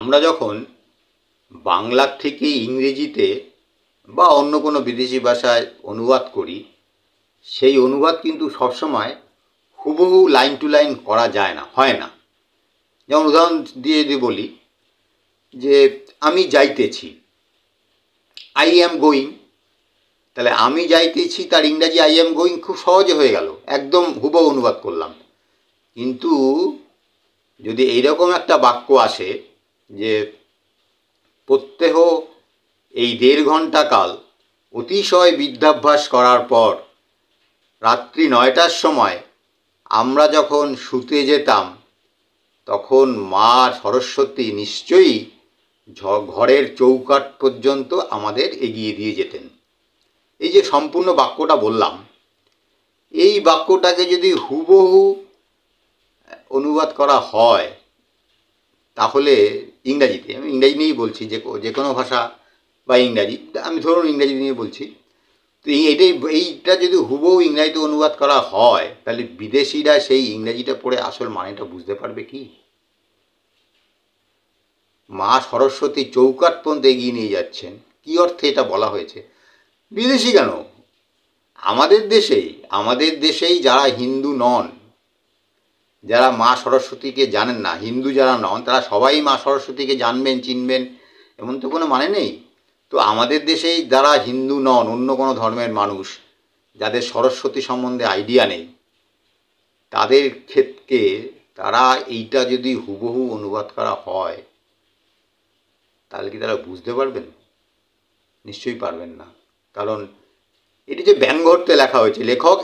আমরা যখন বাংলা থেকে ইংরেজিতে বা অন্য কোনো বিদেশি ভাষায় অনুবাদ করি, সেই অনুবাদ কিন্তু সবসময় হুবহু লাইন টু লাইন করা যায় না, হয় না। যেমন উদাহরণ দিয়ে যদি বলি যে আমি যাইতেছি, আই অ্যাম গোয়িং, তাহলে আমি যাইতেছি তার ইংরাজি আই অ্যাম গোয়িং খুব সহজে হয়ে গেল, একদম হুবহু অনুবাদ করলাম। কিন্তু যদি এইরকম একটা বাক্য আসে যে প্রত্যহ এই 1.5 ঘন্টা কাল অতিশয় বিদ্যাভ্যাস করার পর রাত্রি 9টার সময় আমরা যখন শুতে যেতাম, তখন মা সরস্বতী নিশ্চয়ই ঘরের চৌকাঠ পর্যন্ত আমাদের এগিয়ে দিয়ে যেতেন। এই যে সম্পূর্ণ বাক্যটা বললাম, এই বাক্যটাকে যদি হুবহু অনুবাদ করা হয়, তাহলে ইংরাজিতে, আমি ইংরাজি নিয়েই বলছি, যে কোনো ভাষা বা ইংরাজি, আমি ধরুন ইংরাজি নিয়ে বলছি, তো এইটা যদি হুবহু ইংরাজিতে অনুবাদ করা হয়, তাহলে বিদেশিরা সেই ইংরাজিটা পড়ে আসল মানেটা বুঝতে পারবে কি? মা সরস্বতী চৌকাঠ পর্যন্ত এগিয়ে নিয়ে যাচ্ছেন, কি অর্থে এটা বলা হয়েছে? বিদেশি কেন, আমাদের দেশেই যারা হিন্দু নন, যারা মা সরস্বতীকে জানেন না, হিন্দু যারা নন, তারা সবাই মা সরস্বতীকে জানবেন, চিনবেন, এমন তো কোনো মানে নেই। তো আমাদের দেশেই যারা হিন্দু নন, অন্য কোনো ধর্মের মানুষ, যাদের সরস্বতী সম্বন্ধে আইডিয়া নেই, তাদের ক্ষেত্রে তারা এইটা যদি হুবহু অনুবাদ করা হয়, তাহলে কি তারা বুঝতে পারবেন? নিশ্চয়ই পারবেন না। কারণ এটি যে ব্যঙ্গ অর্থে লেখা হয়েছে, লেখক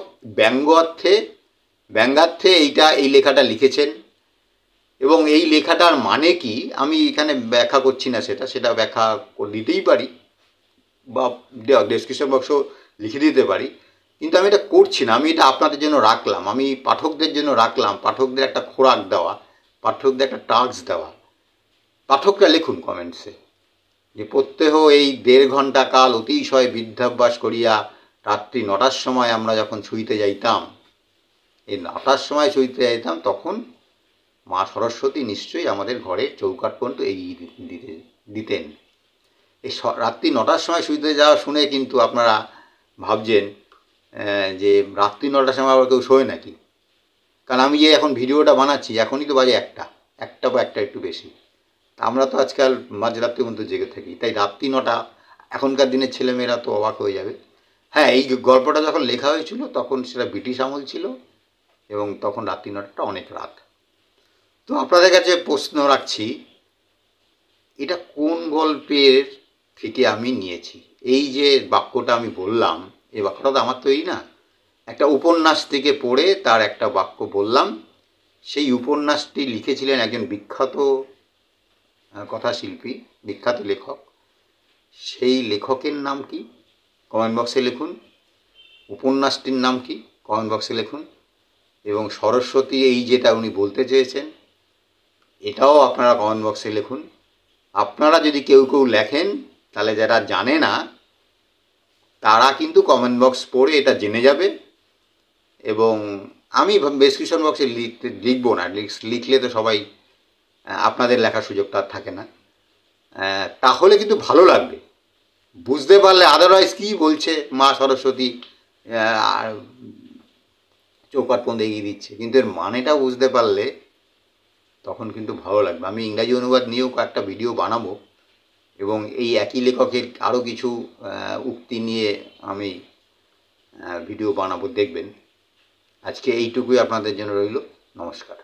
ব্যঙ্গার্থে এই লেখাটা লিখেছেন, এবং এই লেখাটার মানে কি আমি এখানে ব্যাখ্যা করছি না, সেটা ব্যাখ্যা দিতেই পারি বা ডেসক্রিপশন বক্স লিখে দিতে পারি, কিন্তু আমি এটা করছি না। আমি এটা আপনাদের জন্য রাখলাম, আমি পাঠকদের জন্য রাখলাম, পাঠকদের একটা খোরাক দেওয়া, পাঠকদের একটা টাস্ক দেওয়া। পাঠকরা লিখুন কমেন্টসে যে প্রত্যহ এই 1.5 ঘন্টা কাল অতিশয় বিদ্যাভ্যাস করিয়া রাত্রি 9টার সময় আমরা যখন শুইতে যাইতাম, এই 9টার সময় শুইতে যাইতাম, তখন মা সরস্বতী নিশ্চয়ই আমাদের ঘরে চৌকাঠ পর্যন্ত এগিয়ে দিতেন। এই রাত্রি 9টার সময় শুইতে যাওয়া শুনে কিন্তু আপনারা ভাবছেন যে রাত্রি 9টার সময় আবার কেউ শোয় নাকি? কারণ আমি যে এখন ভিডিওটা বানাচ্ছি, এখনই তো বাজে একটা বা একটা একটু বেশি। আমরা তো আজকাল মাঝরাত্রি পর্যন্ত জেগে থাকি, তাই রাত্রি 9টা এখনকার দিনের ছেলেমেয়েরা তো অবাক হয়ে যাবে। হ্যাঁ, এই গল্পটা যখন লেখা হয়েছিল তখন সেটা ব্রিটিশ আমল ছিল, এবং তখন রাত্রি 9টাটা অনেক রাত। তো আপনাদের কাছে প্রশ্ন রাখছি, এটা কোন গল্পের থেকে আমি নিয়েছি? এই যে বাক্যটা আমি বললাম, এই বাক্যটা তো আমার তৈরি না, একটা উপন্যাস থেকে পড়ে তার একটা বাক্য বললাম। সেই উপন্যাসটি লিখেছিলেন একজন বিখ্যাত কথাশিল্পী, বিখ্যাত লেখক। সেই লেখকের নাম কি কমেন্ট বক্সে লিখুন, উপন্যাসটির নাম কি কমেন্ট বক্সে লিখুন, এবং সরস্বতী এই যেটা উনি বলতে চেয়েছেন এটাও আপনারা কমেন্ট বক্সে লিখুন। আপনারা যদি কেউ লেখেন, তাহলে যারা জানে না তারা কিন্তু কমেন্ট বক্স পড়ে এটা জেনে যাবে, এবং আমি ডেসক্রিপশন বক্সে লিখবো না, লিখলে তো সবাই, আপনাদের লেখার সুযোগটা আর থাকে না। তাহলে কিন্তু ভালো লাগবে বুঝতে পারলে। আদারওয়াইজ কী বলছে মা সরস্বতী আর চৌকাঠ পর্যন্ত এগিয়ে দিচ্ছে, কিন্তু এর মানেটা বুঝতে পারলে তখন কিন্তু ভালো লাগবে। আমি ইংরাজি অনুবাদ নিয়েও কয়েকটা ভিডিও বানাবো, এবং এই একই লেখকের আরও কিছু উক্তি নিয়ে আমি ভিডিও বানাবো, দেখবেন। আজকে এইটুকুই আপনাদের জন্য রইল। নমস্কার।